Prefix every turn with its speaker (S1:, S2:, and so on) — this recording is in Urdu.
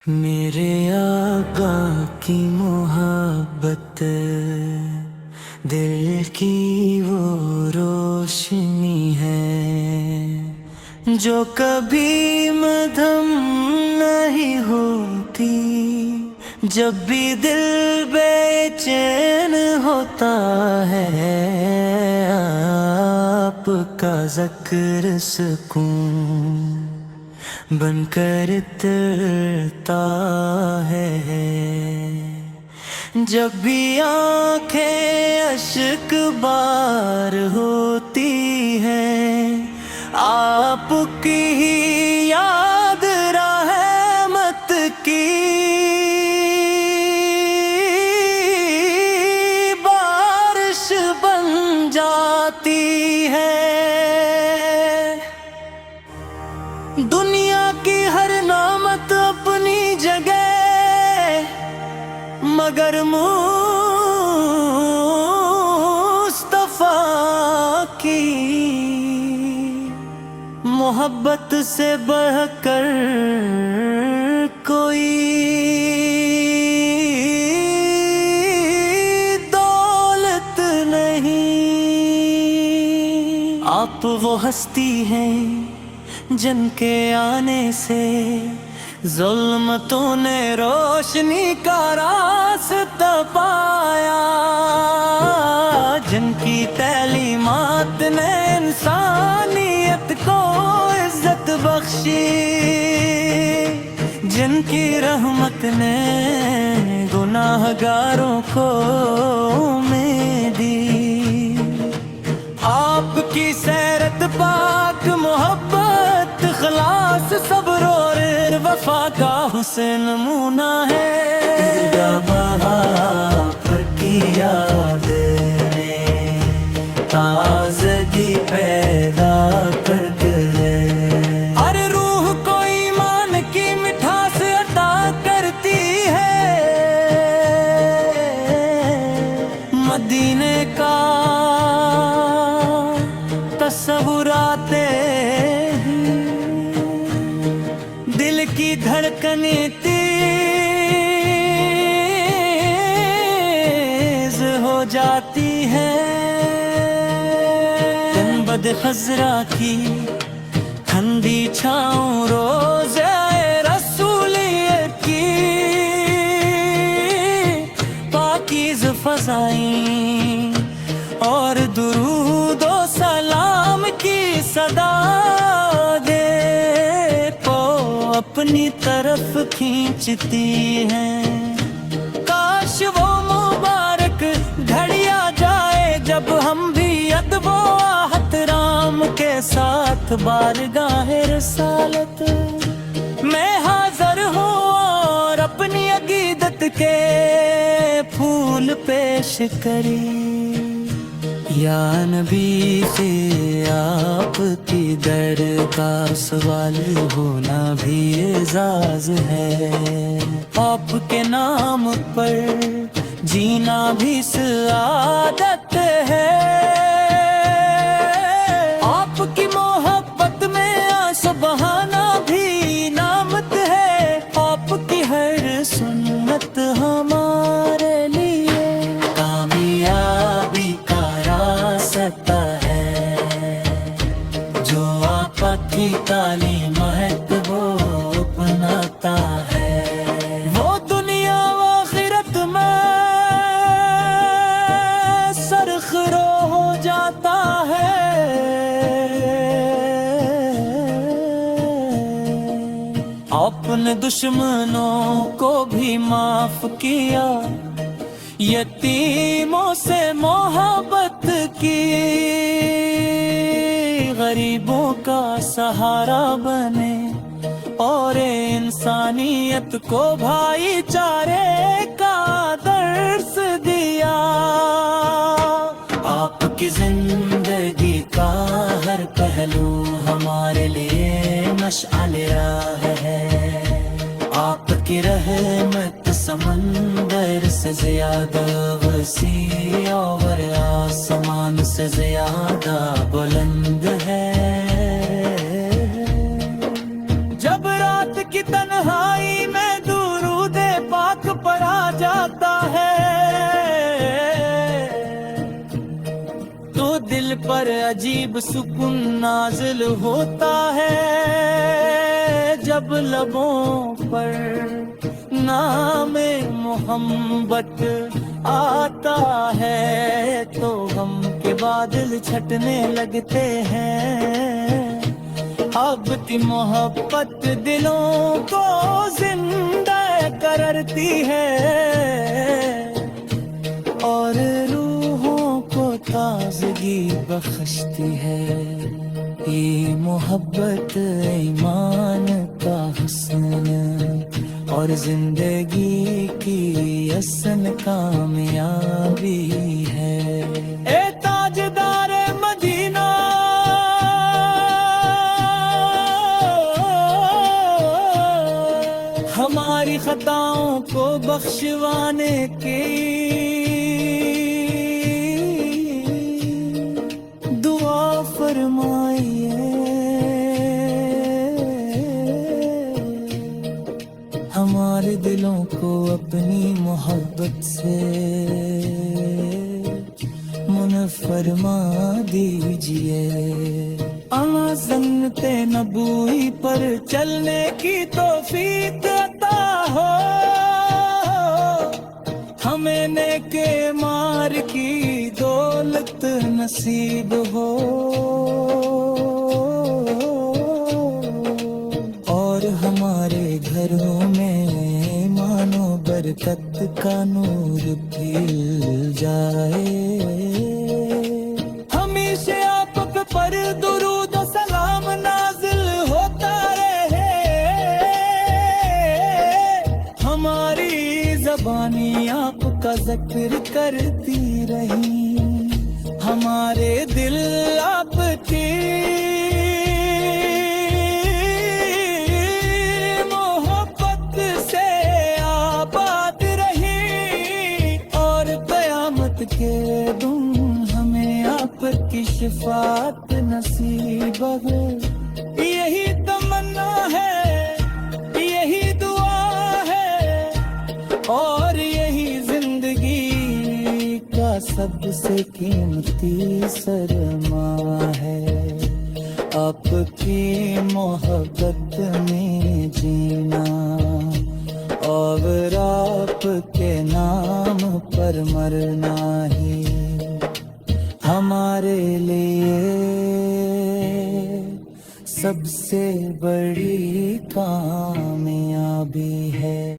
S1: میرے آقا کی محبت دل کی وہ روشنی ہے جو کبھی مدھم نہیں ہوتی، جب بھی دل بے چین ہوتا ہے آپ کا ذکر سکون بن کر ترتا ہے۔ جب بھی آنکھیں اشک بار ہوتی ہیں آپ کی ہی یاد رحمت کی بارش بن جاتی ہے۔ دنیا کی ہر نعمت اپنی جگہ مگر مصطفیٰ کی محبت سے بڑھ کر کوئی دولت نہیں۔ آپ وہ ہستی ہیں جن کے آنے سے ظلمتوں نے روشنی کا راستہ پایا، جن کی تعلیمات نے انسانیت کو عزت بخشی، جن کی رحمت نے گناہ گاروں کو امید دی۔ آپ کی سیرت پاک محبت اخلاص صبر اور وفا کا حسن نمونہ ہے۔ آپ کی یاد نے تازگی پیدا کر دے، ہر روح کو ایمان کی مٹھاس عطا کرتی ہے۔ مدینے کا تصوراتے دل کی دھڑکنیں تیز ہو جاتی ہے۔ گنبد خضرا کی ٹھنڈی چھاؤں روضہ رسولیت کی پاکیز فضائیں اور درود و سلام کی صدا دے کو اپنی طرف کھینچتی ہیں۔ کاش وہ مبارک گھڑی آ جائے جب ہم بھی ادب و احترام کے ساتھ بارگاہ رسالت میں حاضر ہوں اور اپنی عقیدت کے پھول پیش کری۔ یا نبی سے آپ کی درگاہ سوال ہونا بھی اعزاز ہے، آپ کے نام پر جینا بھی سعادت ہے۔ آپ کی محبت میں آنسو بہانا بھی نعمت ہے، آپ کی ہر سنت ہمارے لیے کامیابی کا راستہ ہے۔ جو آقا کی تعلیم ہے وہ اپناتا ہے، وہ دنیا و آخرت میں سرخرو ہو جاتا ہے۔ اپنے دشمنوں کو بھی معاف کیا، یتیموں سے محبت کی، غریبوں کا سہارا بنے اور انسانیت کو بھائی چارے کا درس دیا۔ آپ کی زندگی کا ہر پہلو ہمارے لیے مشعل راہ ہے، آپ کی رحمت سمندر سے زیادہ وسیع اور آسمان سے زیادہ بلند ہے۔ جب رات کی تنہائی میں دل پر عجیب سکون نازل ہوتا ہے جب لبوں پر نام محبت آتا ہے تو غم کے بادل چھٹنے لگتے ہیں اب کی محبت دلوں کو زندہ کرتی ہے اور روحوں کو تازگی بخشتی ہے یہ محبت ایمان کا حسن اور زندگی کی اصل کامیابی ہے اے تاجدار مدینہ ہماری خطاؤں کو بخشوانے کی دعا فرمائیے ہمارے دلوں کو اپنی محبت سے منفرما دیجئے سنت نبوی پر چلنے کی توفیق عطا ہو ہمیں نیک مار کی دولت نصیب ہو اور ہمارے گھروں میں ایمان و برکت کا نور کھل جائے ہمیشہ آپ پر درود و سلام نازل ہوتا رہے ہماری زبانی آپ کا ذکر کرتی رہی ہمارے دل آپ کی محبت سے آباد رہی اور قیامت کے دن ہمیں آپ کی شفاعت نصیب ہو یہی تمنا ہے یہی دعا ہے اور یہی زندگی کا سب سے قیمتی سرمایہ ہے آپ کی محبت میں جینا اور آپ کے نام پر مرنا ہی ہمارے لیے سب سے بڑی کامیابی ہے